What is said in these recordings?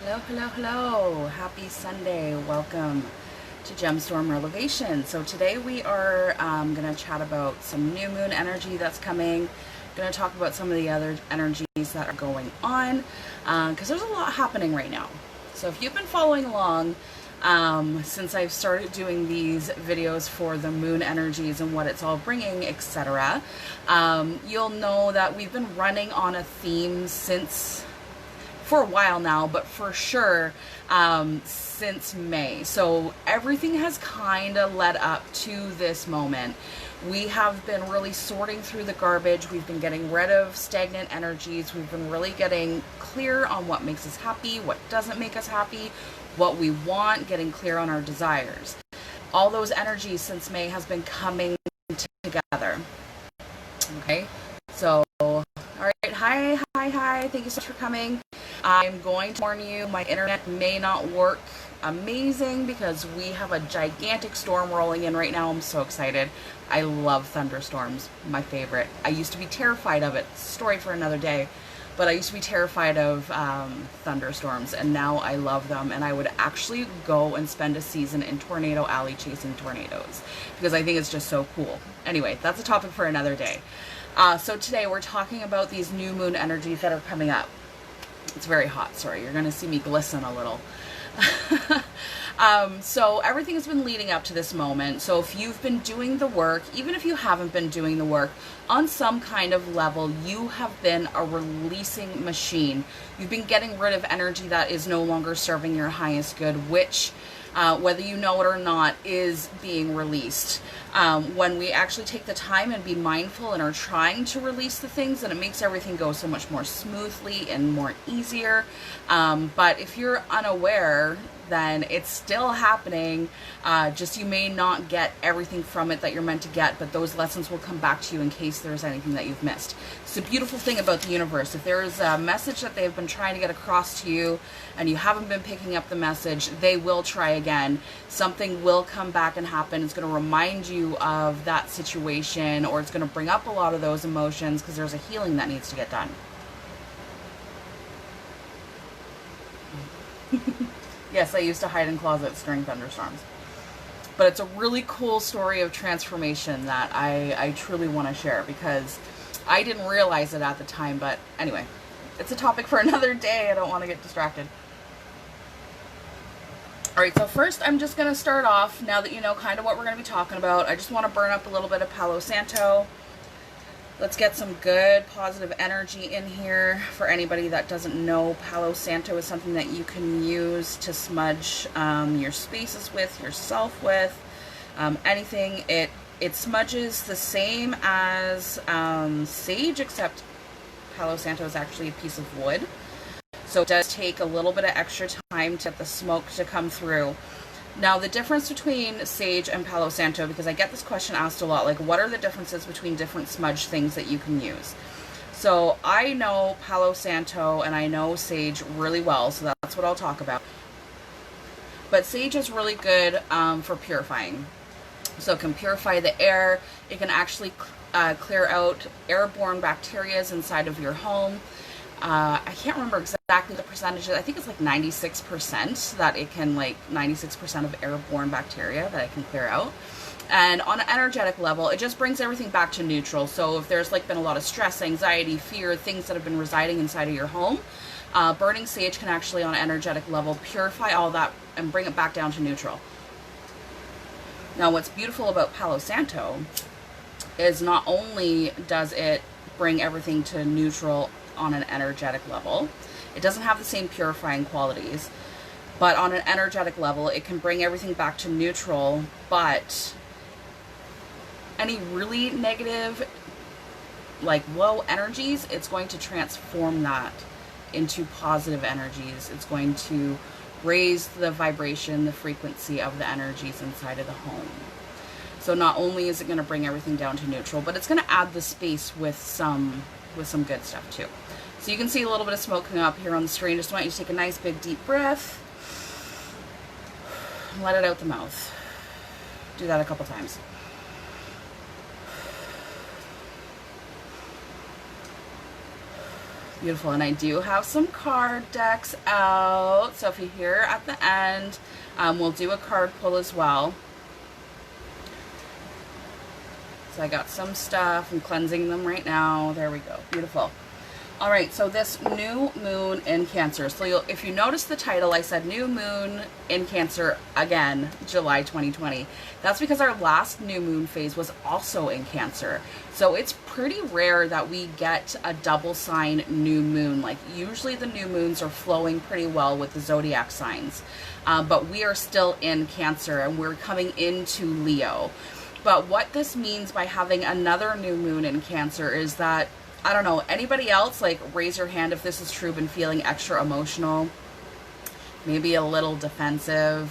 Hello, hello, hello. Happy Sunday. Welcome to Gemstorm Relevation. So today we are going to chat about some new moon energy that's coming. Going to talk about some of the other energies that are going on because there's a lot happening right now. So if you've been following along since I've started doing these videos for the moon energies and what it's all bringing, etc., you'll know that we've been running on a theme for a while now, but for sure since May. So everything has kind of led up to this moment. We have been really sorting through the garbage. We've been getting rid of stagnant energies. We've been really getting clear on what makes us happy, what doesn't make us happy, what we want, getting clear on our desires. All those energies since May has been coming together. Okay, so all right, hi, thank you so much for coming. I'm going to warn you, my internet may not work amazing because we have a gigantic storm rolling in right now. I'm so excited. I love thunderstorms, my favorite. I used to be terrified of it. Story for another day. But I used to be terrified of thunderstorms, and now I love them. And I would actually go and spend a season in Tornado Alley chasing tornadoes because I think it's just so cool. Anyway, that's a topic for another day. So today we're talking about these new moon energies that are coming up. It's very hot, sorry. You're going to see me glisten a little. So everything has been leading up to this moment. So if you've been doing the work, even if you haven't been doing the work, on some kind of level, you have been a releasing machine. You've been getting rid of energy that is no longer serving your highest good, which, whether you know it or not, is being released. When we actually take the time and be mindful and are trying to release the things, then it makes everything go so much more smoothly and more easier. But if you're unaware, then it's still happening. Just you may not get everything from it that you're meant to get, but those lessons will come back to you in case there's anything that you've missed. It's a beautiful thing about the universe. If there is a message that they've been trying to get across to you and you haven't been picking up the message, they will try again. Something will come back and happen. It's going to remind you of that situation, or it's going to bring up a lot of those emotions because there's a healing that needs to get done. Yes, I used to hide in closets during thunderstorms. But it's a really cool story of transformation that I truly want to share because I didn't realize it at the time. But anyway, it's a topic for another day. I don't want to get distracted. Alright, so first I'm just going to start off, now that you know kind of what we're going to be talking about. I just want to burn up a little bit of Palo Santo. Let's get some good positive energy in here. For anybody that doesn't know, Palo Santo is something that you can use to smudge your spaces with, yourself with, anything. It smudges the same as sage, except Palo Santo is actually a piece of wood. So it does take a little bit of extra time to get the smoke to come through. Now, the difference between sage and Palo Santo, because I get this question asked a lot, like what are the differences between different smudge things that you can use? So I know Palo Santo and I know sage really well, so that's what I'll talk about. But sage is really good for purifying. So it can purify the air. It can actually clear out airborne bacteria inside of your home. I can't remember exactly the percentages. I think it's like 96% that it can, like 96% of airborne bacteria that it can clear out. And on an energetic level, it just brings everything back to neutral. So if there's like been a lot of stress, anxiety, fear, things that have been residing inside of your home, burning sage can actually on an energetic level purify all that and bring it back down to neutral. Now what's beautiful about Palo Santo is not only does it bring everything to neutral on an energetic level, it doesn't have the same purifying qualities, but on an energetic level it can bring everything back to neutral, but any really negative, like low energies, it's going to transform that into positive energies. It's going to raise the vibration, the frequency of the energies inside of the home. So not only is it going to bring everything down to neutral, but it's going to add the space with some good stuff too. So you can see a little bit of smoke coming up here on the screen. Just want you to take a nice big deep breath. Let it out the mouth. Do that a couple times. Beautiful. And I do have some card decks out. So if you're here at the end, we'll do a card pull as well. So I got some stuff. I'm cleansing them right now. There we go. Beautiful. All right, so this new moon in Cancer. So if you notice the title, I said new moon in Cancer again, July 2020. That's because our last new moon phase was also in Cancer. So it's pretty rare that we get a double sign new moon. Like usually the new moons are flowing pretty well with the zodiac signs. But we are still in Cancer and we're coming into Leo. But what this means by having another new moon in Cancer is that, I don't know, anybody else, like raise your hand if this is true, been feeling extra emotional, maybe a little defensive.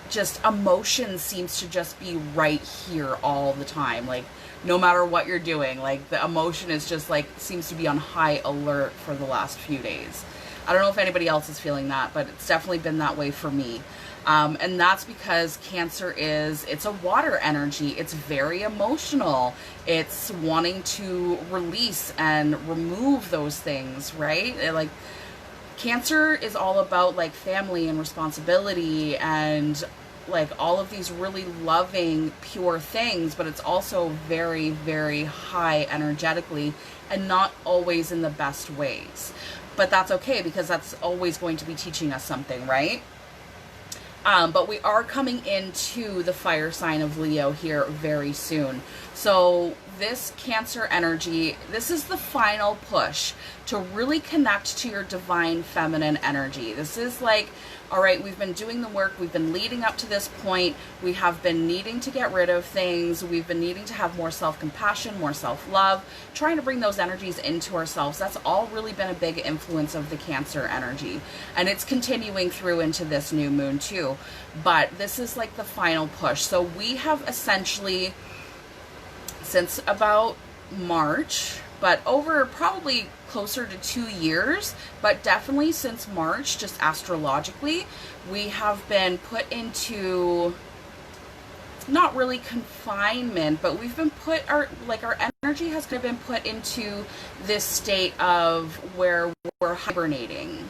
Just emotion seems to just be right here all the time. Like no matter what you're doing, like the emotion is just like, seems to be on high alert for the last few days. I don't know if anybody else is feeling that, but it's definitely been that way for me. And that's because Cancer it's a water energy. It's very emotional. It's wanting to release and remove those things, right? Like Cancer is all about like family and responsibility and like all of these really loving, pure things, but it's also very, very high energetically and not always in the best ways. But that's okay because that's always going to be teaching us something, right? But we are coming into the fire sign of Leo here very soon. So this Cancer energy, this is the final push to really connect to your divine feminine energy. This is like, all right, we've been doing the work. We've been leading up to this point. We have been needing to get rid of things. We've been needing to have more self-compassion, more self-love, trying to bring those energies into ourselves. That's all really been a big influence of the Cancer energy. And it's continuing through into this new moon too. But this is like the final push. So we have essentially, since about March, but over probably closer to 2 years, but definitely since March, just astrologically, we have been put into, not really confinement, but we've been put, our energy has kind of been put into this state of where we're hibernating.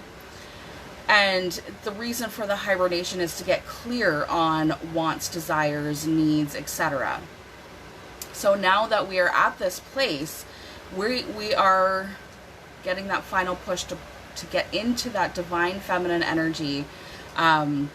And the reason for the hibernation is to get clear on wants, desires, needs, etc. So now that we are at this place, we are getting that final push to get into that divine feminine energy,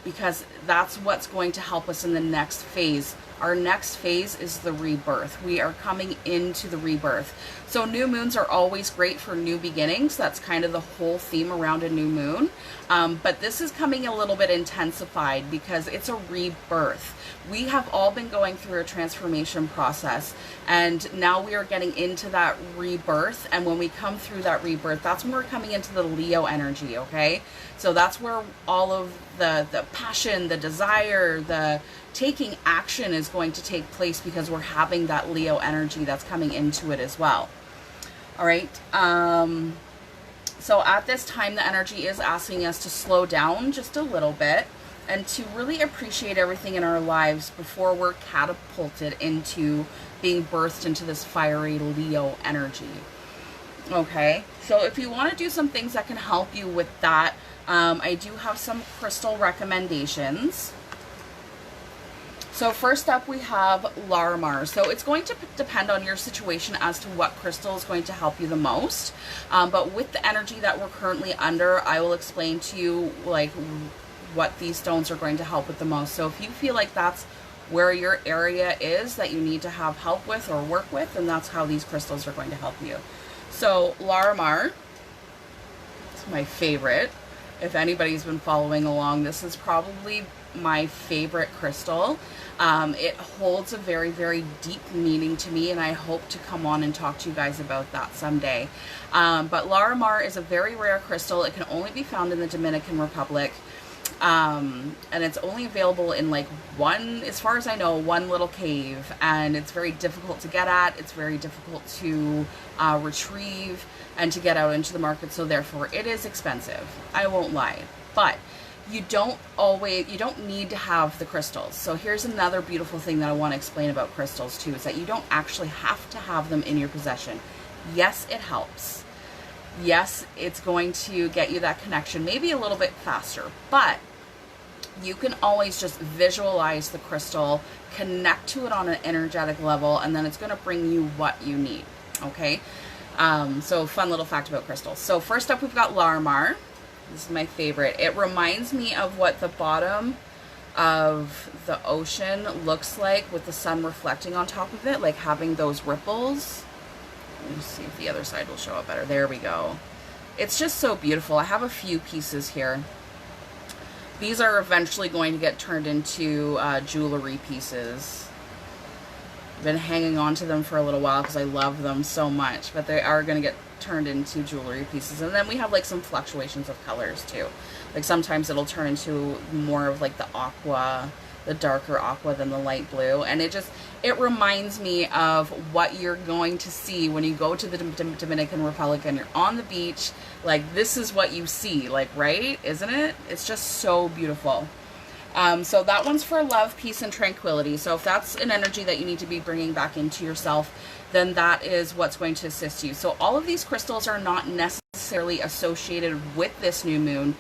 because that's what's going to help us in the next phase. Our next phase is the rebirth. We are coming into the rebirth. So new moons are always great for new beginnings. That's kind of the whole theme around a new moon. But this is coming a little bit intensified because it's a rebirth. We have all been going through a transformation process, and now we are getting into that rebirth. And when we come through that rebirth, that's when we're coming into the Leo energy, okay? So that's where all of the passion, the desire, the taking action is going to take place, because we're having that Leo energy that's coming into it as well. All right. So at this time, the energy is asking us to slow down just a little bit and to really appreciate everything in our lives before we're catapulted into being birthed into this fiery Leo energy. Okay, so if you want to do some things that can help you with that, I do have some crystal recommendations. So first up, we have Larimar. So it's going to depend on your situation as to what crystal is going to help you the most. But with the energy that we're currently under, I will explain to you like what these stones are going to help with the most. So if you feel like that's where your area is that you need to have help with or work with, then that's how these crystals are going to help you. So Larimar, it's my favorite. If anybody's been following along, this is probably my favorite crystal. It holds a very, very deep meaning to me, and I hope to come on and talk to you guys about that someday. But Larimar is a very rare crystal. It can only be found in the Dominican Republic. And it's only available in like one, as far as I know, one little cave, and it's very difficult to get at. It's very difficult to retrieve and to get out into the market, so therefore it is expensive. I won't lie, but you don't need to have the crystals. So here's another beautiful thing that I want to explain about crystals too, is that you don't actually have to have them in your possession. Yes, it helps. Yes, it's going to get you that connection maybe a little bit faster, but you can always just visualize the crystal, connect to it on an energetic level, and then it's going to bring you what you need. Okay, so fun little fact about crystals. So first up, we've got Larmar. This is my favorite. It reminds me of what the bottom of the ocean looks like with the sun reflecting on top of it, like having those ripples. Let me see if the other side will show up better. There we go. It's just so beautiful. I have a few pieces here. These are eventually going to get turned into jewelry pieces. I've been hanging on to them for a little while because I love them so much, but they are going to get turned into jewelry pieces. And then we have like some fluctuations of colors too. Like sometimes it'll turn into more of like the aqua, the darker aqua than the light blue. And it reminds me of what you're going to see when you go to the Dominican Republic and you're on the beach. Like, this is what you see, like, right? Isn't it? It's just so beautiful. So that one's for love, peace, and tranquility. So if that's an energy that you need to be bringing back into yourself, then that is what's going to assist you. So all of these crystals are not necessarily associated with this new moon.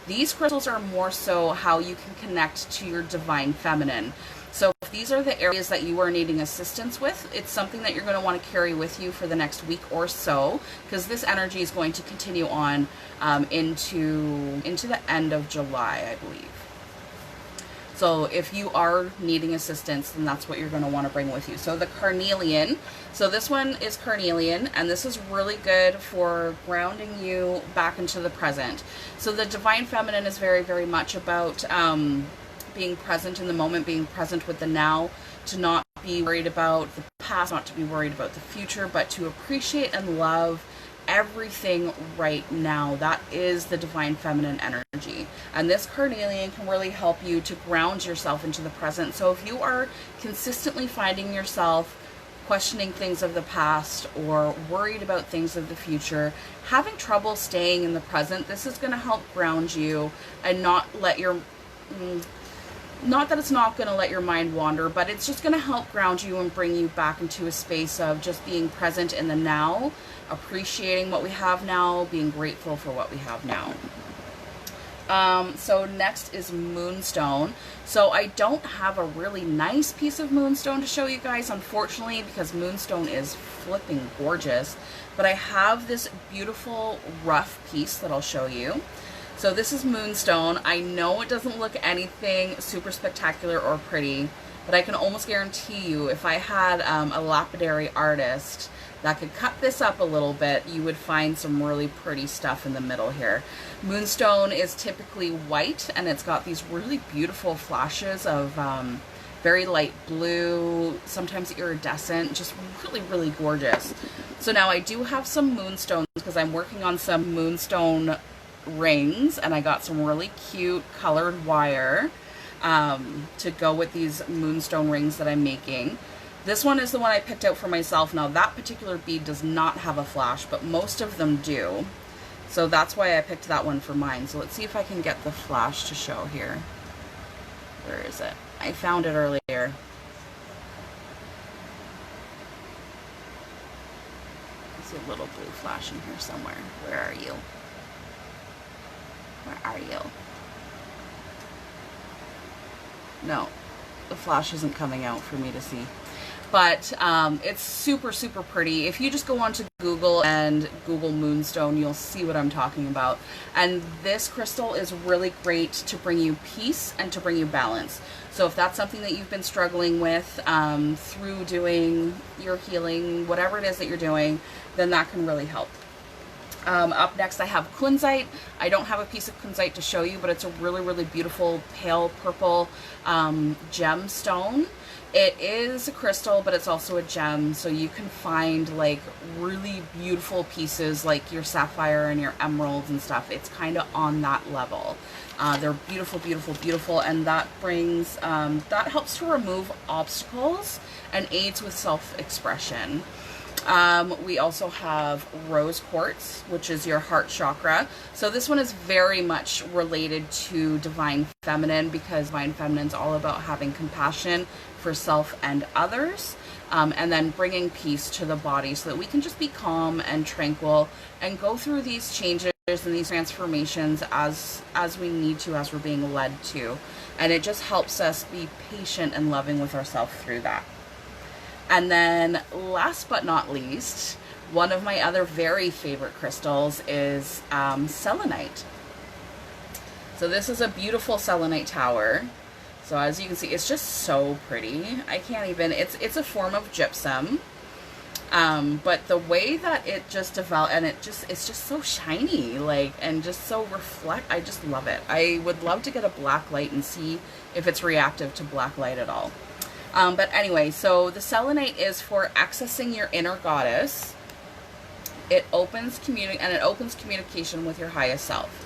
These crystals are more so how you can connect to your divine feminine. So if these are the areas that you are needing assistance with, it's something that you're going to want to carry with you for the next week or so, because this energy is going to continue on into the end of July, I believe. So if you are needing assistance, then that's what you're going to want to bring with you. So the carnelian. So this one is carnelian, and this is really good for grounding you back into the present. So the divine feminine is very, very much about being present in the moment, being present with the now, to not be worried about the past, not to be worried about the future, but to appreciate and love everything right now. That is the divine feminine energy. And this carnelian can really help you to ground yourself into the present. So if you are consistently finding yourself questioning things of the past or worried about things of the future, having trouble staying in the present, this is going to help ground you and not let your not that it's not going to let your mind wander, but it's just going to help ground you and bring you back into a space of just being present in the now, appreciating what we have now, being grateful for what we have now. So next is moonstone. So I don't have a really nice piece of moonstone to show you guys, unfortunately, because moonstone is flipping gorgeous. But I have this beautiful rough piece that I'll show you. So this is moonstone. I know it doesn't look anything super spectacular or pretty, but I can almost guarantee you if I had a lapidary artist that could cut this up a little bit, you would find some really pretty stuff in the middle here. Moonstone is typically white, and it's got these really beautiful flashes of very light blue, sometimes iridescent, just really, really gorgeous. So now I do have some moonstones because I'm working on some moonstone rings, and I got some really cute colored wire to go with these moonstone rings that I'm making. This one is the one I picked out for myself. Now that particular bead does not have a flash, but most of them do. So that's why I picked that one for mine. So let's see if I can get the flash to show here. Where is it? I found it earlier. I see a little blue flash in here somewhere. Where are you? Where are you? No, the flash isn't coming out for me to see. But it's super, super pretty. If you just go onto Google and Google moonstone, you'll see what I'm talking about. And this crystal is really great to bring you peace and to bring you balance. So if that's something that you've been struggling with through doing your healing, whatever it is that you're doing, then that can really help. Up next I have kunzite. I don't have a piece of kunzite to show you, but it's a really, really beautiful pale purple gemstone. It is a crystal, but it's also a gem, so you can find like really beautiful pieces like your sapphire and your emeralds and stuff. It's kind of on that level. They're beautiful, beautiful, beautiful, and that brings, that helps to remove obstacles and aids with self-expression. We also have rose quartz, which is your heart chakra. So this one is very much related to divine feminine, because divine feminine is all about having compassion for self and others. and then bringing peace to the body so that we can just be calm and tranquil and go through these changes and these transformations as we need to, as we're being led to. And it just helps us be patient and loving with ourselves through that. And then last but not least, one of my other very favorite crystals is selenite. So this is a beautiful selenite tower. So as you can see, it's just so pretty. I can't even, it's a form of gypsum. But the way that it just developed, and it's just so shiny, like, and just so I just love it. I would love to get a black light and see if it's reactive to black light at all. But anyway, so the selenite is for accessing your inner goddess. It opens communication with your highest self.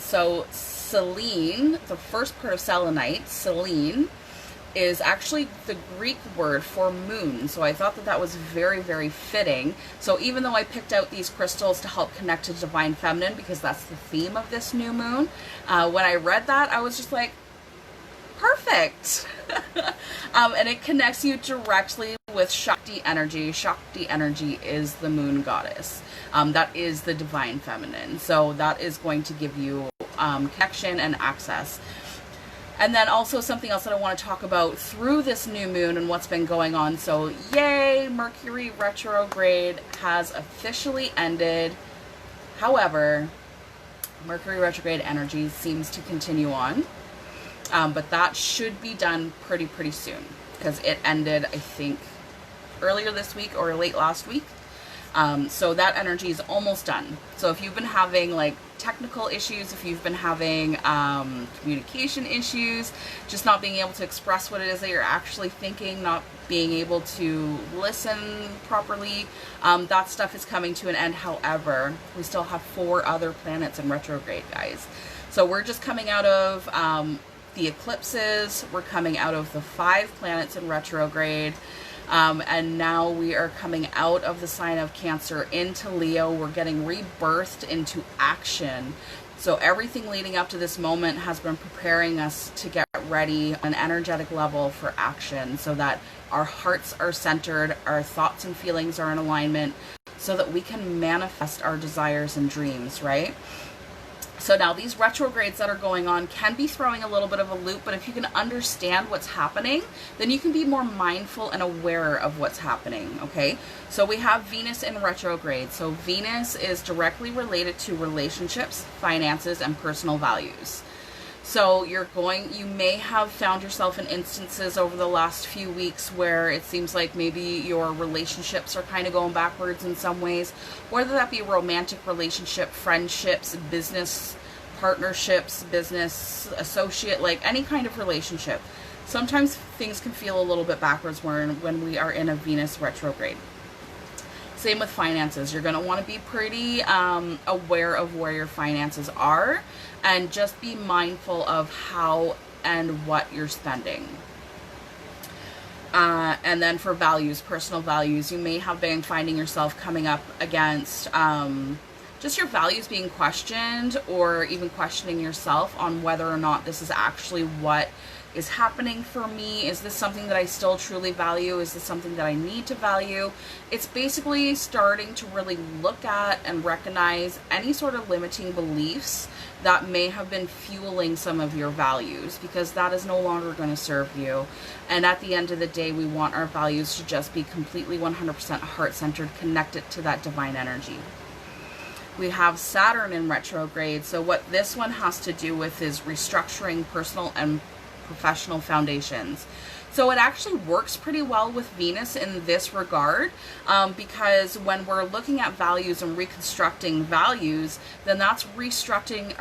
So Selene, the first part of selenite, Selene, is actually the Greek word for moon. So I thought that that was very, very fitting. So even though I picked out these crystals to help connect to divine feminine, because that's the theme of this new moon, when I read that, I was just like, perfect. And it connects you directly with Shakti energy. Shakti energy is the moon goddess. That is the divine feminine. So that is going to give you connection and access. And then also something else that I want to talk about through this new moon and what's been going on. So yay, Mercury retrograde has officially ended. However, Mercury retrograde energy seems to continue on. But that should be done pretty soon, because it ended, I think, earlier this week or late last week. So that energy is almost done. So if you've been having like technical issues, if you've been having communication issues, just not being able to express what it is that you're actually thinking, not being able to listen properly, that stuff is coming to an end. However, we still have 4 other planets in retrograde, guys. So we're just coming out of the eclipses, we're coming out of the 5 planets in retrograde, and now we are coming out of the sign of Cancer into Leo. We're getting rebirthed into action. So everything leading up to this moment has been preparing us to get ready on an energetic level for action, so that our hearts are centered, our thoughts and feelings are in alignment, so that we can manifest our desires and dreams, right? So now these retrogrades that are going on can be throwing a little bit of a loop, but if you can understand what's happening, then you can be more mindful and aware of what's happening, okay? So we have Venus in retrograde. So Venus is directly related to relationships, finances, and personal values. So you may have found yourself in instances over the last few weeks where it seems like maybe your relationships are kind of going backwards in some ways, whether that be a romantic relationship, friendships, business partnerships, business associate, like any kind of relationship. Sometimes things can feel a little bit backwards when we are in a Venus retrograde. Same with finances. You're going to want to be pretty aware of where your finances are, and just be mindful of how and what you're spending. And then for values, personal values, you may have been finding yourself coming up against just your values being questioned, or even questioning yourself on whether or not this is actually what is happening for me. Is this something that I still truly value? Is this something that I need to value? It's basically starting to really look at and recognize any sort of limiting beliefs that may have been fueling some of your values, because that is no longer going to serve you. And at the end of the day, we want our values to just be completely 100% heart-centered, connected to that divine energy. We have Saturn in retrograde. So what this one has to do with is restructuring personal and professional foundations. So it actually works pretty well with Venus in this regard, because when we're looking at values and reconstructing values, then that's restructuring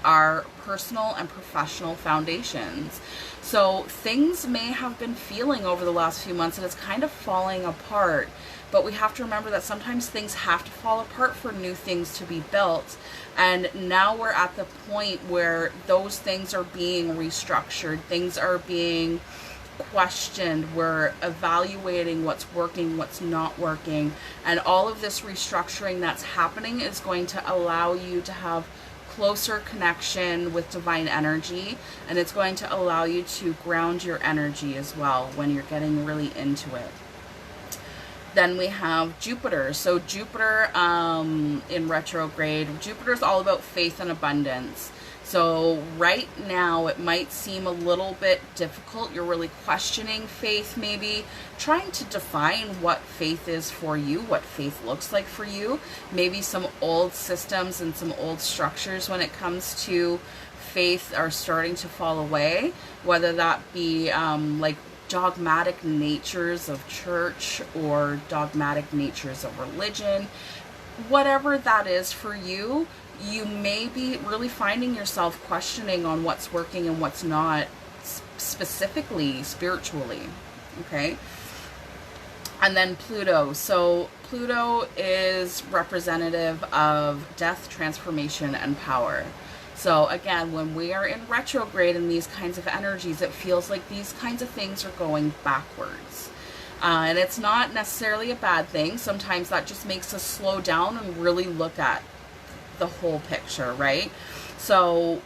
our personal and professional foundations. So things may have been feeling over the last few months and it's kind of falling apart. But we have to remember that sometimes things have to fall apart for new things to be built. And now we're at the point where those things are being restructured. Things are being questioned. We're evaluating what's working, what's not working. And all of this restructuring that's happening is going to allow you to have closer connection with divine energy, and it's going to allow you to ground your energy as well when you're getting really into it. Then we have Jupiter. So Jupiter in retrograde, Jupiter is all about faith and abundance. So right now it might seem a little bit difficult. You're really questioning faith, maybe trying to define what faith is for you, what faith looks like for you. Maybe some old systems and some old structures when it comes to faith are starting to fall away, whether that be like dogmatic natures of church or dogmatic natures of religion. Whatever that is for you, you may be really finding yourself questioning on what's working and what's not, specifically spiritually. Okay. And then Pluto. So Pluto is representative of death, transformation, and power. So again, when we are in retrograde in these kinds of energies, it feels like these kinds of things are going backwards. And it's not necessarily a bad thing. Sometimes that just makes us slow down and really look at the whole picture, right? So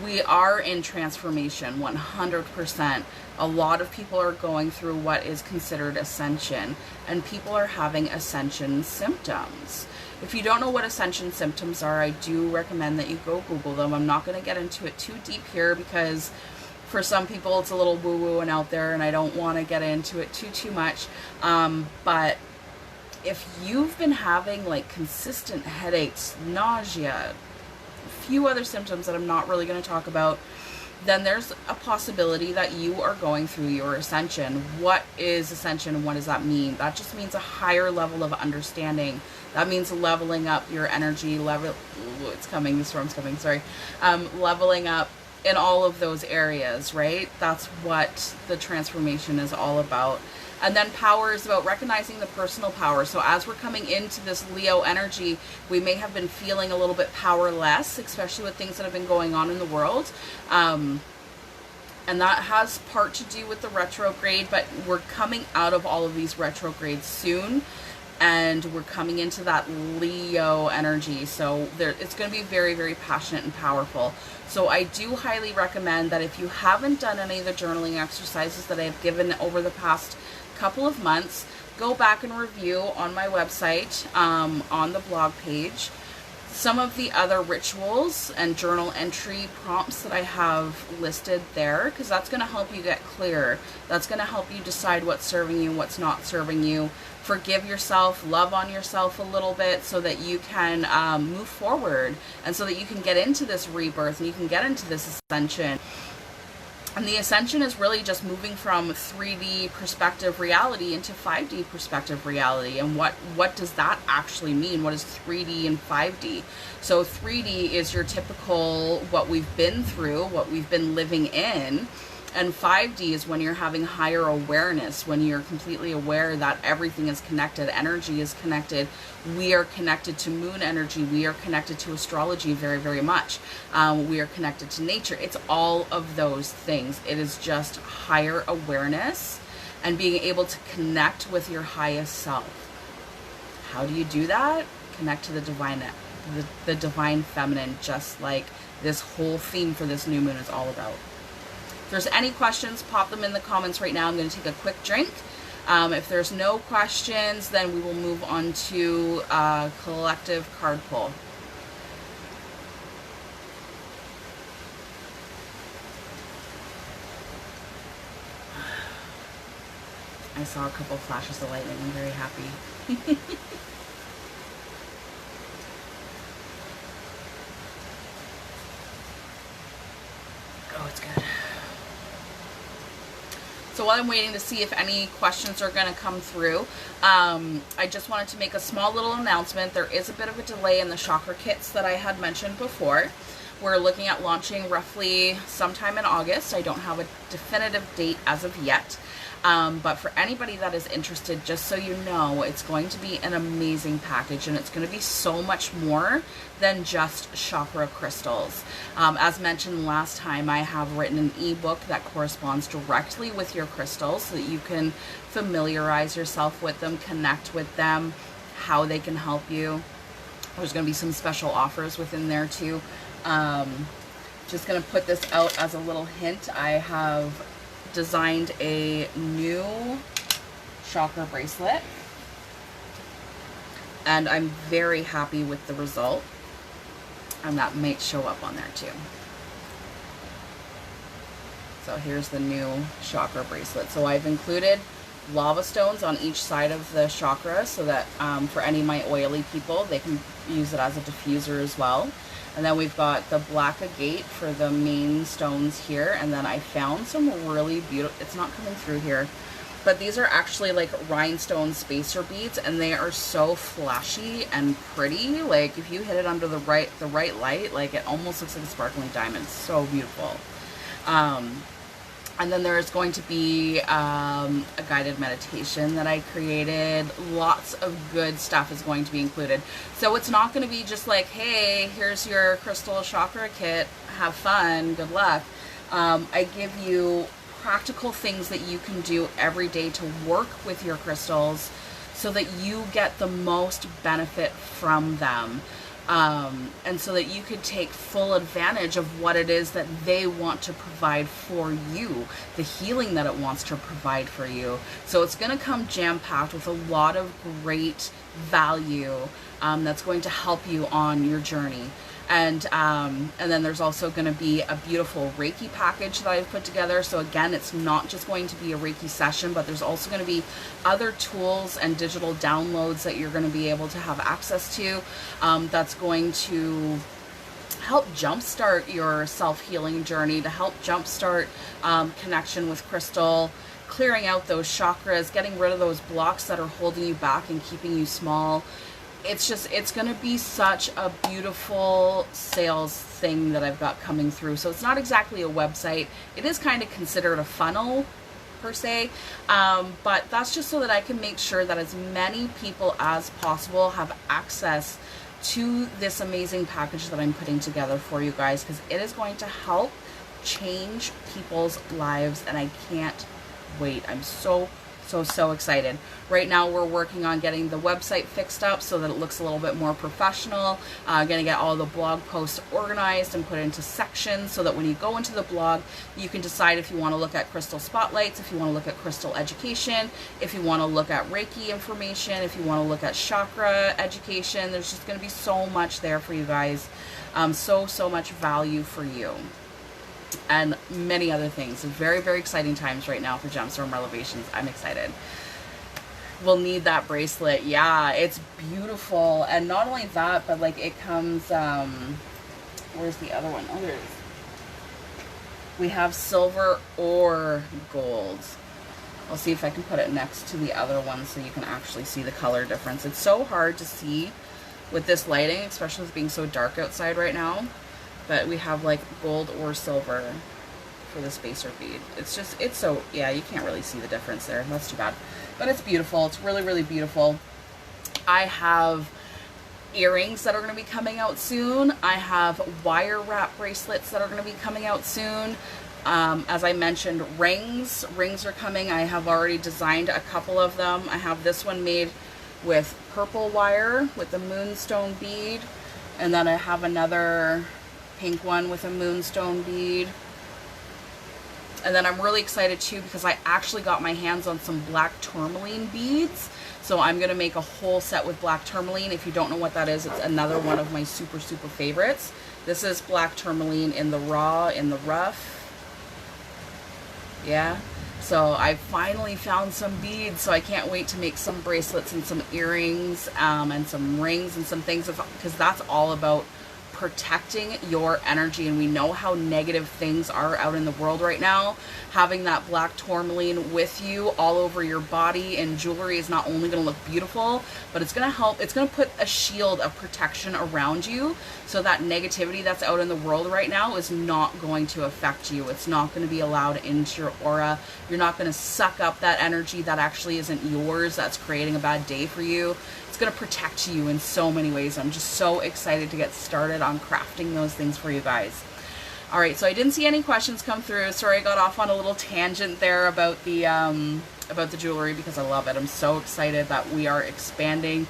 we are in transformation 100%. A lot of people are going through what is considered ascension, and people are having ascension symptoms. If you don't know what ascension symptoms are, I do recommend that you go Google them. I'm not going to get into it too deep here because for some people it's a little woo-woo and out there, and I don't want to get into it too much. But if you've been having like consistent headaches, nausea, a few other symptoms that I'm not really going to talk about, then there's a possibility that you are going through your ascension. What is ascension and what does that mean? That just means a higher level of understanding. That means leveling up your energy level. It's coming, the storm's coming, sorry. Leveling up in all of those areas, right? That's what the transformation is all about. And then power is about recognizing the personal power. So as we're coming into this Leo energy, we may have been feeling a little bit powerless, especially with things that have been going on in the world. And that has part to do with the retrograde, but we're coming out of all of these retrogrades soon. And we're coming into that Leo energy. So it's going to be very, very passionate and powerful. So I do highly recommend that if you haven't done any of the journaling exercises that I've given over the past couple of months, go back and review on my website, on the blog page, some of the other rituals and journal entry prompts that I have listed there, because that's going to help you get clear. That's going to help you decide what's serving you, what's not serving you. Forgive yourself, love on yourself a little bit so that you can move forward and so that you can get into this rebirth and you can get into this ascension. And the ascension is really just moving from 3D perspective reality into 5D perspective reality. And what does that actually mean? What is 3D and 5D? So 3D is your typical, what we've been through, what we've been living in. And 5D is when you're having higher awareness, when you're completely aware that everything is connected, energy is connected. We are connected to moon energy. We are connected to astrology very, very much. We are connected to nature. It's all of those things. It is just higher awareness and being able to connect with your highest self. How do you do that? Connect to the divine, the divine feminine, just like this whole theme for this new moon is all about. If there's any questions, pop them in the comments right now. I'm going to take a quick drink. If there's no questions, then we will move on to collective card pull. I saw a couple flashes of lightning. I'm very happy. Oh, it's good. So while I'm waiting to see if any questions are going to come through, I just wanted to make a small little announcement. There is a bit of a delay in the chakra kits that I had mentioned before. We're looking at launching roughly sometime in August. I don't have a definitive date as of yet. But for anybody that is interested, just so you know, it's going to be an amazing package, and it's going to be so much more than just chakra crystals. As mentioned last time, I have written an ebook that corresponds directly with your crystals so that you can familiarize yourself with them, connect with them, how they can help you. There's going to be some special offers within there too. Just going to put this out as a little hint. I have designed a new chakra bracelet, and I'm very happy with the result, and that might show up on there too. So here's the new chakra bracelet. So I've included lava stones on each side of the chakra so that for any of my oily people, they can use it as a diffuser as well. And then we've got the black agate for the main stones here. And then I found some really beautiful, it's not coming through here, but these are actually like rhinestone spacer beads, and they are so flashy and pretty. Like if you hit it under the right light, like it almost looks like a sparkling diamond. So beautiful. And then there's going to be a guided meditation that I created. Lots of good stuff is going to be included. So it's not going to be just like, hey, here's your crystal chakra kit, have fun, good luck. I give you practical things that you can do every day to work with your crystals so that you get the most benefit from them. And so that you could take full advantage of what it is that they want to provide for you, the healing that it wants to provide for you. So it's going to come jam-packed with a lot of great value that's going to help you on your journey. And then there's also going to be a beautiful Reiki package that I've put together. So again, it's not just going to be a Reiki session, but there's also going to be other tools and digital downloads that you're going to be able to have access to. That's going to help jumpstart your self-healing journey, to help jumpstart connection with crystal, clearing out those chakras, getting rid of those blocks that are holding you back and keeping you small. It's going to be such a beautiful sales thing that I've got coming through. So it's not exactly a website. It is kind of considered a funnel per se, but that's just so that I can make sure that as many people as possible have access to this amazing package that I'm putting together for you guys, because it is going to help change people's lives, and I can't wait. I'm so excited. Right now we're working on getting the website fixed up so that it looks a little bit more professional. Gonna get all the blog posts organized and put into sections so that when you go into the blog, you can decide if you want to look at crystal spotlights, if you want to look at crystal education, if you want to look at Reiki information, if you want to look at chakra education. There's just going to be so much there for you guys. So much value for you. And many other things. Very, very exciting times right now for Gemstorm Relevations. I'm excited. We'll need that bracelet. Yeah, it's beautiful. And not only that, but like it comes, where's the other one? Oh, there it is. We have silver or gold. I'll see if I can put it next to the other one so you can actually see the color difference. It's so hard to see with this lighting, especially with being so dark outside right now. But we have like gold or silver for the spacer bead. It's so, yeah, you can't really see the difference there. That's too bad. But it's beautiful. It's really, really beautiful. I have earrings that are going to be coming out soon. I have wire wrap bracelets that are going to be coming out soon. As I mentioned, rings are coming. I have already designed a couple of them. I have this one made with purple wire with the moonstone bead. And then I have another pink one with a moonstone bead. And then I'm really excited too because I actually got my hands on some black tourmaline beads. So I'm going to make a whole set with black tourmaline. If you don't know what that is, it's another one of my super favorites. This is black tourmaline in the raw, in the rough. Yeah. So I finally found some beads, so I can't wait to make some bracelets and some earrings and some rings and some things, because that's all about protecting your energy. And we know how negative things are out in the world right now. Having that black tourmaline with you all over your body and jewelry is not only going to look beautiful, but it's going to help. It's going to put a shield of protection around you so that negativity that's out in the world right now is not going to affect you. It's not going to be allowed into your aura. You're not going to suck up that energy that actually isn't yours, that's creating a bad day for you. It's going to protect you in so many ways. I'm just so excited to get started on crafting those things for you guys. All right, so I didn't see any questions come through. Sorry, I got off on a little tangent there about the about the jewelry because I love it. I'm so excited that we are expanding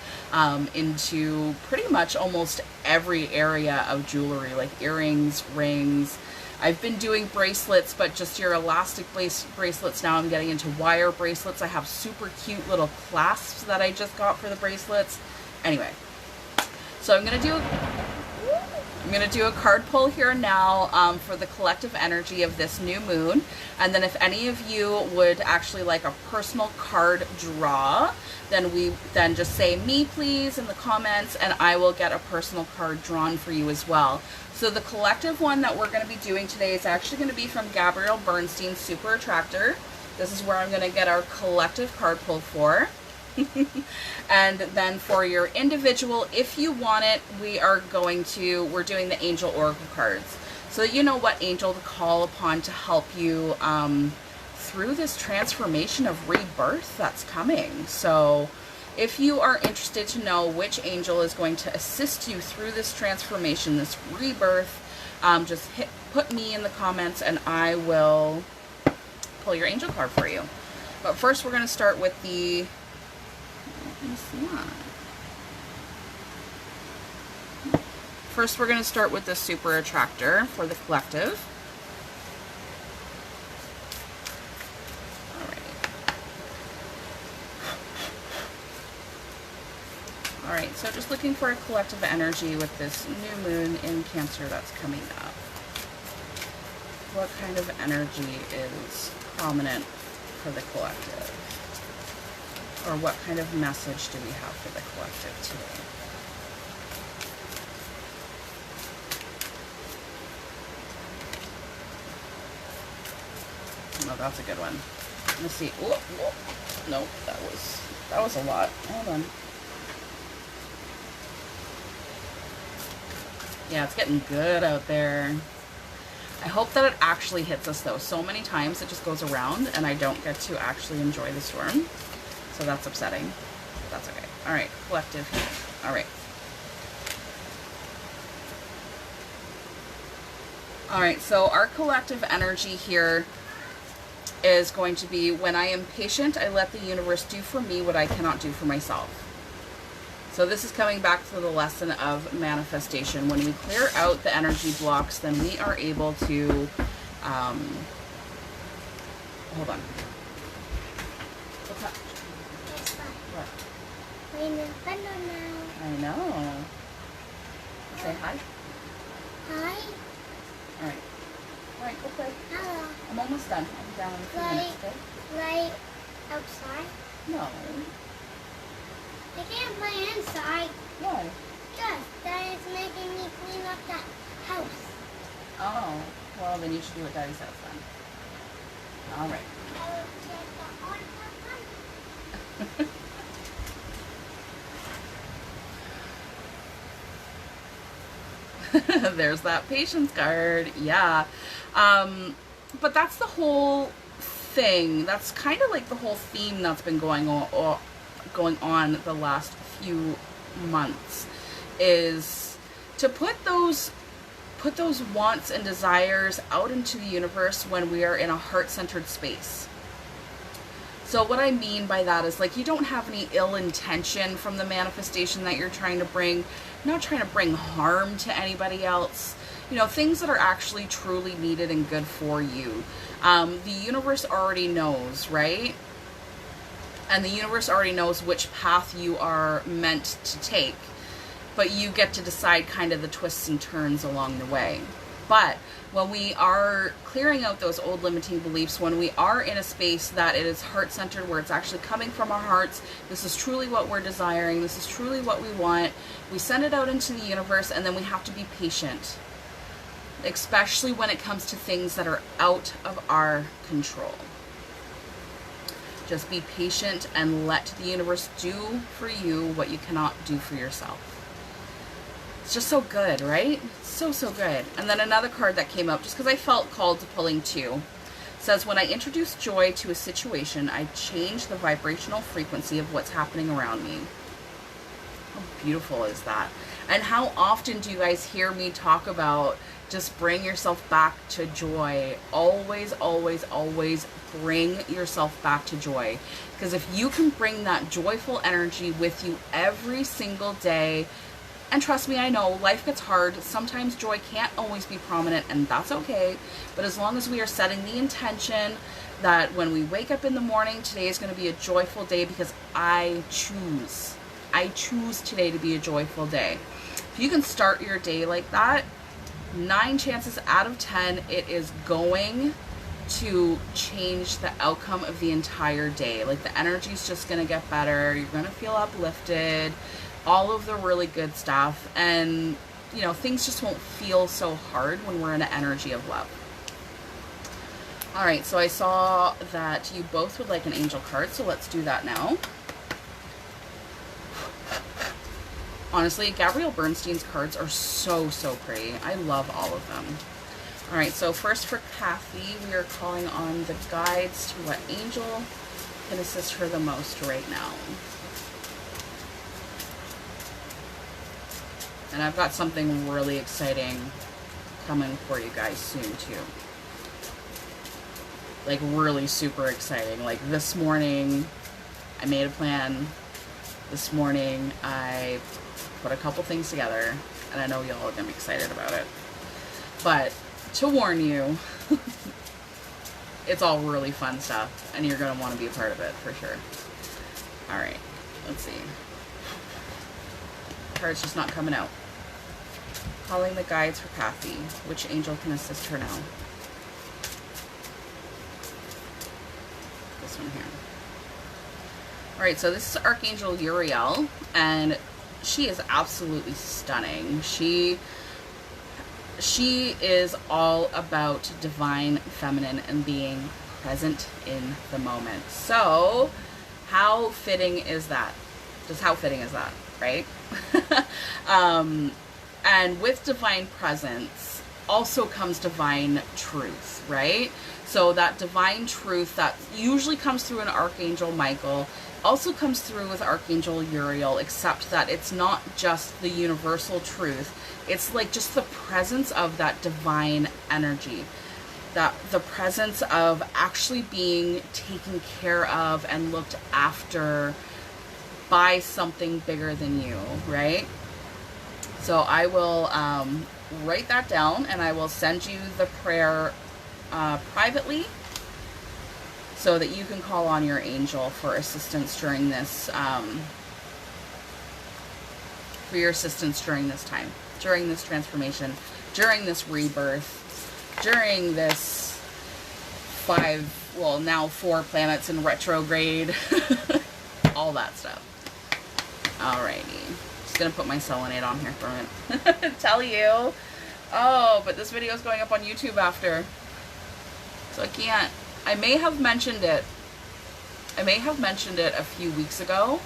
into pretty much almost every area of jewelry, like earrings, rings. I've been doing bracelets, but just your elastic bracelets. Now I'm getting into wire bracelets. I have super cute little clasps that I just got for the bracelets. Anyway, so I'm gonna do a card pull here now for the collective energy of this new moon. And then if any of you would actually like a personal card draw, then just say me please in the comments, and I will get a personal card drawn for you as well. So the collective one that we're going to be doing today is actually going to be from Gabrielle Bernstein's Super Attractor. This is where I'm going to get our collective card pull for. And then for your individual, if you want it, we're doing the Angel Oracle cards. So that you know what angel to call upon to help you through this transformation of rebirth that's coming. So if you are interested to know which angel is going to assist you through this transformation, this rebirth, just put me in the comments and I will pull your angel card for you. But first we're going to start with the... First, we're going to start with the Super Attractor for the collective. Alright, so just looking for a collective energy with this new moon in Cancer that's coming up. What kind of energy is prominent for the collective? Or what kind of message do we have for the collective today? Oh, that's a good one. Let's see. Oh, oh. Nope, that was a lot. Hold on. Yeah, it's getting good out there. I hope that it actually hits us though. So many times it just goes around and I don't get to actually enjoy the storm. So that's upsetting. That's okay. All right, collective here. All right. All right, so our collective energy here is going to be, when I am patient, I let the universe do for me what I cannot do for myself. So this is coming back to the lesson of manifestation. When we clear out the energy blocks, then we are able to, hold on. What's that? What? I know. Say hi. Hi. Alright. Alright, go play. Hello. I'm almost done. I'll be down in a few minutes, okay? Right outside? No. I can't play inside. Why? Yes, that is making me clean up that house. Oh. Well, then you should do what Daddy says then. Alright. I will take the on There's that patience card. Yeah. But that's the whole thing. That's kind of like the whole theme that's been going on the last few months, is to put those wants and desires out into the universe when we are in a heart-centered space. So what I mean by that is, like, you don't have any ill intention from the manifestation that you're trying to bring. You're not trying to bring harm to anybody else. You know, things that are actually truly needed and good for you. The universe already knows, right? And the universe already knows which path you are meant to take. But you get to decide kind of the twists and turns along the way. But when we are clearing out those old limiting beliefs, when we are in a space that it is heart-centered, where it's actually coming from our hearts, this is truly what we're desiring, this is truly what we want, we send it out into the universe, and then we have to be patient. Especially when it comes to things that are out of our control. Just be patient and let the universe do for you what you cannot do for yourself. It's just so good, right? So good. And then another card that came up, just because I felt called to pulling two, says, when I introduce joy to a situation, I change the vibrational frequency of what's happening around me. How beautiful is that? And how often do you guys hear me talk about Just bring yourself back to joy. Always, always, always bring yourself back to joy. Because if you can bring that joyful energy with you every single day, and trust me, I know life gets hard. Sometimes joy can't always be prominent, and that's okay. But as long as we are setting the intention that when we wake up in the morning, today is going to be a joyful day because I choose today to be a joyful day. If you can start your day like that, 9 chances out of 10, it is going to change the outcome of the entire day. Like, the energy is just going to get better. You're going to feel uplifted, all of the really good stuff. And, you know, things just won't feel so hard when we're in an energy of love. All right, so I saw that you both would like an angel card, so let's do that now. Honestly, Gabrielle Bernstein's cards are so, so pretty. I love all of them. All right, so first for Kathy, we are calling on the guides to what angel can assist her the most right now. And I've got something really exciting coming for you guys soon, too. Like, really super exciting. Like, this morning, I made a plan. This morning, I put a couple things together, and I know y'all are gonna be excited about it. But to warn you, it's all really fun stuff, and you're gonna want to be a part of it for sure. All right, let's see. Card's just not coming out. Calling the guides for Kathy. Which angel can assist her now? This one here. All right, so this is Archangel Uriel, and she is absolutely stunning. She is all about divine feminine and being present in the moment. So how fitting is that? Just how fitting is that, right? And with divine presence also comes divine truth, right? So that divine truth that usually comes through an Archangel Michael also comes through with Archangel Uriel, except that it's not just the universal truth. It's like just the presence of that divine energy, that the presence of actually being taken care of and looked after by something bigger than you, right? So I will write that down, and I will send you the prayer privately, so that you can call on your angel for assistance during this, for your assistance during this time, during this transformation, during this rebirth, during this now 4 planets in retrograde, all that stuff. Alrighty, just gonna put my selenite on here for a minute. Tell you, oh, but this video is going up on YouTube after, so I can't. I may have mentioned it a few weeks ago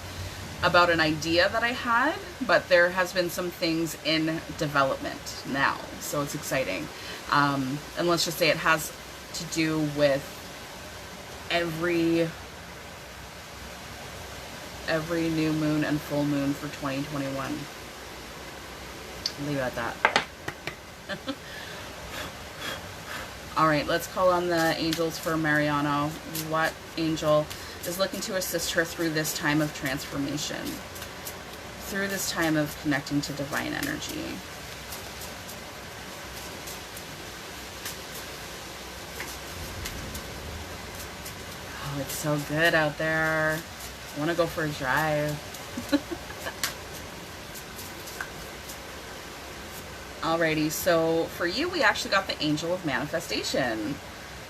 about an idea that I had, but there has been some things in development now, so it's exciting. And let's just say it has to do with every new moon and full moon for 2021. Leave it at that. All right, let's call on the angels for Mariano. What angel is looking to assist her through this time of transformation, through this time of connecting to divine energy? Oh, it's so good out there. I want to go for a drive. Alrighty, so for you, we actually got the Angel of Manifestation.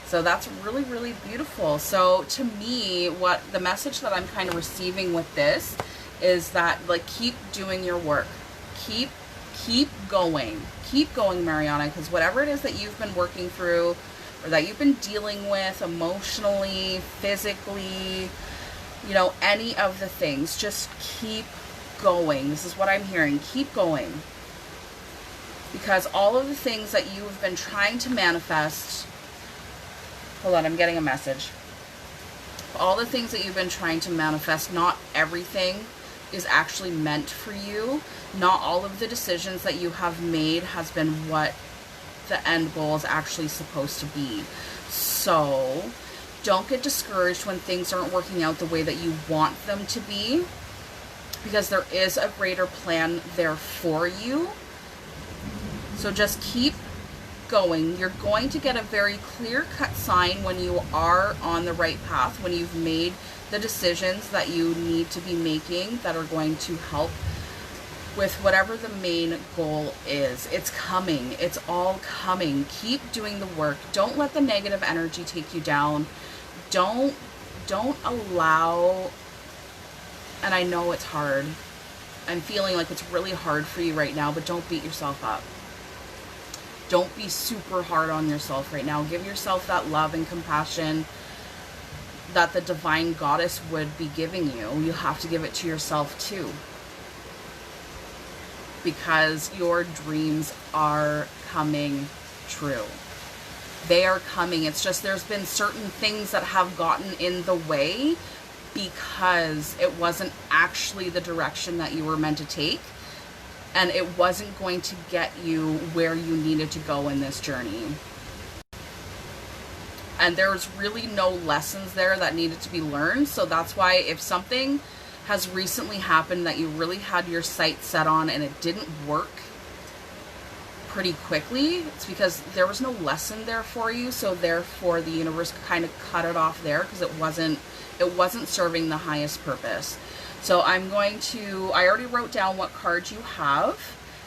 So that's really, really beautiful. So to me, what the message that I'm kind of receiving with this is that, like, keep doing your work. Keep going. Keep going, Mariana, because whatever it is that you've been working through or that you've been dealing with emotionally, physically, you know, any of the things, just keep going. This is what I'm hearing. Keep going. Because all of the things that you have been trying to manifest, hold on, I'm getting a message. All the things that you've been trying to manifest, not everything is actually meant for you. Not all of the decisions that you have made has been what the end goal is actually supposed to be. So don't get discouraged when things aren't working out the way that you want them to be, because there is a greater plan there for you. So just keep going. You're going to get a very clear-cut sign when you are on the right path, when you've made the decisions that you need to be making that are going to help with whatever the main goal is. It's coming. It's all coming. Keep doing the work. Don't let the negative energy take you down. Don't allow, and I know it's hard. I'm feeling like it's really hard for you right now, but don't beat yourself up. Don't be super hard on yourself right now. Give yourself that love and compassion that the divine goddess would be giving you. You have to give it to yourself too, because your dreams are coming true. They are coming. It's just there's been certain things that have gotten in the way because it wasn't actually the direction that you were meant to take, and it wasn't going to get you where you needed to go in this journey. And there's really no lessons there that needed to be learned. So that's why if something has recently happened that you really had your sights set on and it didn't work pretty quickly, it's because there was no lesson there for you. So therefore the universe kind of cut it off there because it wasn't serving the highest purpose. So I already wrote down what cards you have,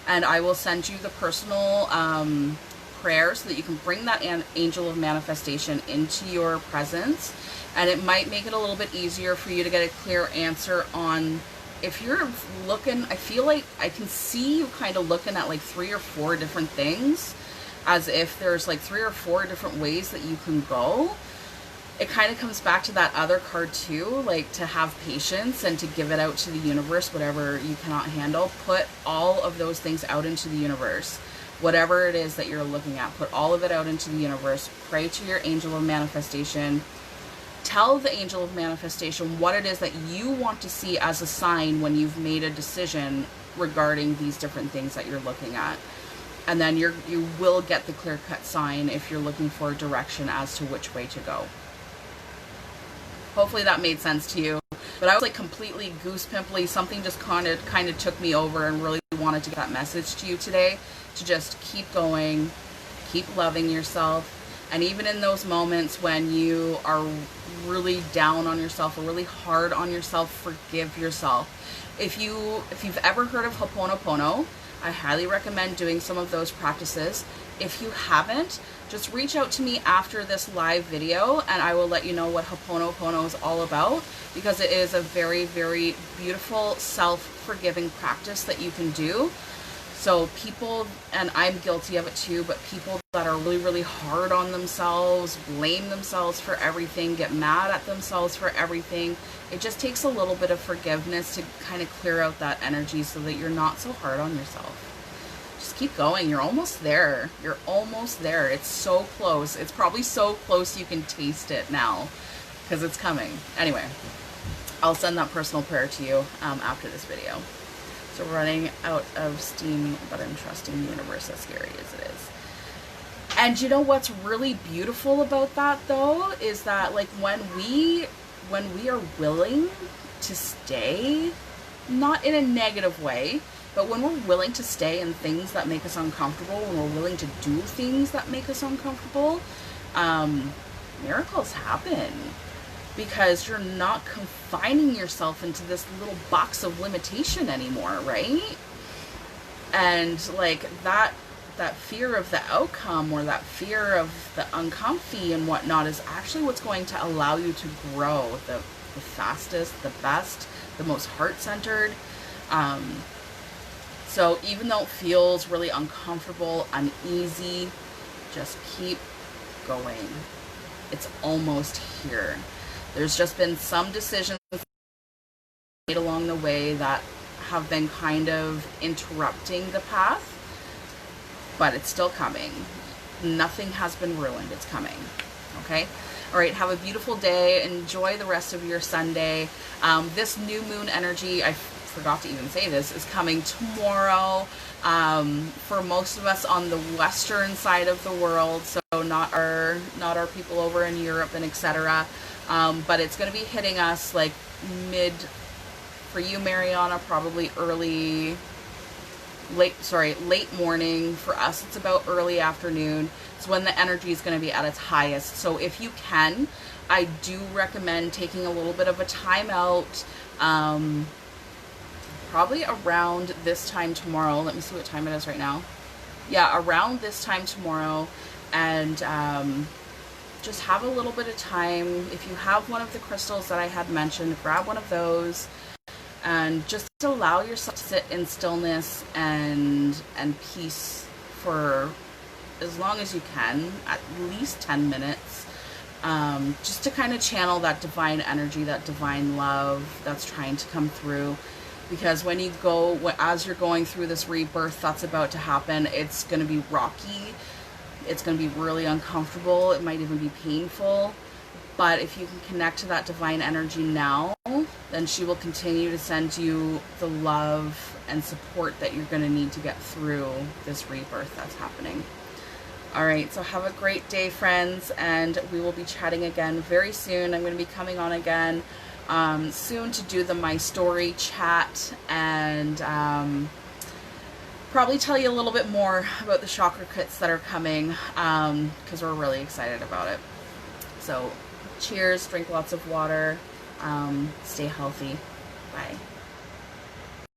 and I will send you the personal prayer so that you can bring that angel of manifestation into your presence. And it might make it a little bit easier for you to get a clear answer on, if you're looking, I feel like I can see you kind of looking at like 3 or 4 different things, as if there's like 3 or 4 different ways that you can go. It kind of comes back to that other card too, like to have patience and to give it out to the universe, whatever you cannot handle. Put all of those things out into the universe. Whatever it is that you're looking at, put all of it out into the universe. Pray to your angel of manifestation. Tell the angel of manifestation what it is that you want to see as a sign when you've made a decision regarding these different things that you're looking at. And then you will get the clear-cut sign if you're looking for direction as to which way to go. Hopefully that made sense to you. But I was like completely goose pimply. Something just kind of took me over and really wanted to get that message to you today, to just keep going, keep loving yourself. And even in those moments when you are really down on yourself or really hard on yourself, forgive yourself. If you've ever heard of Ho'oponopono, I highly recommend doing some of those practices. If you haven't, just reach out to me after this live video and I will let you know what Ho'oponopono is all about, because it is a very, very beautiful self-forgiving practice that you can do. So people, and I'm guilty of it too, but people that are really, really hard on themselves, blame themselves for everything, get mad at themselves for everything, it just takes a little bit of forgiveness to kind of clear out that energy so that you're not so hard on yourself. Just keep going. You're almost there. You're almost there. It's so close. It's probably so close you can taste it now because it's coming. Anyway, I'll send that personal prayer to you after this video. So we're running out of steam, but I'm trusting the universe, as scary as it is. And you know what's really beautiful about that though, is that like when we are willing to stay, not in a negative way, but when we're willing to stay in things that make us uncomfortable, when we're willing to do things that make us uncomfortable, miracles happen. Because you're not confining yourself into this little box of limitation anymore, right? And like that fear of the outcome, or that fear of the uncomfy and whatnot, is actually what's going to allow you to grow the fastest, the best, the most heart-centered. So even though it feels really uncomfortable, uneasy, just keep going. It's almost here. There's just been some decisions made along the way that have been kind of interrupting the path, but it's still coming. Nothing has been ruined. It's coming. Okay? All right, have a beautiful day. Enjoy the rest of your Sunday. This new moon energy, I forgot to even say this, is coming tomorrow for most of us on the western side of the world, so not our people over in Europe and etc. But it's going to be hitting us like mid, for you Mariana, probably late morning. For us it's about early afternoon. It's when the energy is going to be at its highest. So if you can, I do recommend taking a little bit of a time out, probably around this time tomorrow. Let me see what time it is right now. Yeah, around this time tomorrow, and just have a little bit of time. If you have one of the crystals that I had mentioned, grab one of those and just allow yourself to sit in stillness and peace for as long as you can, at least 10 minutes, just to kind of channel that divine energy, that divine love that's trying to come through. Because when you go, as you're going through this rebirth that's about to happen, it's going to be rocky, it's going to be really uncomfortable, it might even be painful. But if you can connect to that divine energy now, then she will continue to send you the love and support that you're going to need to get through this rebirth that's happening. All right, so have a great day, friends, and we will be chatting again very soon. I'm going to be coming on again soon to do the My Story chat, and probably tell you a little bit more about the chakra kits that are coming, because we're really excited about it. So cheers, drink lots of water, stay healthy. Bye.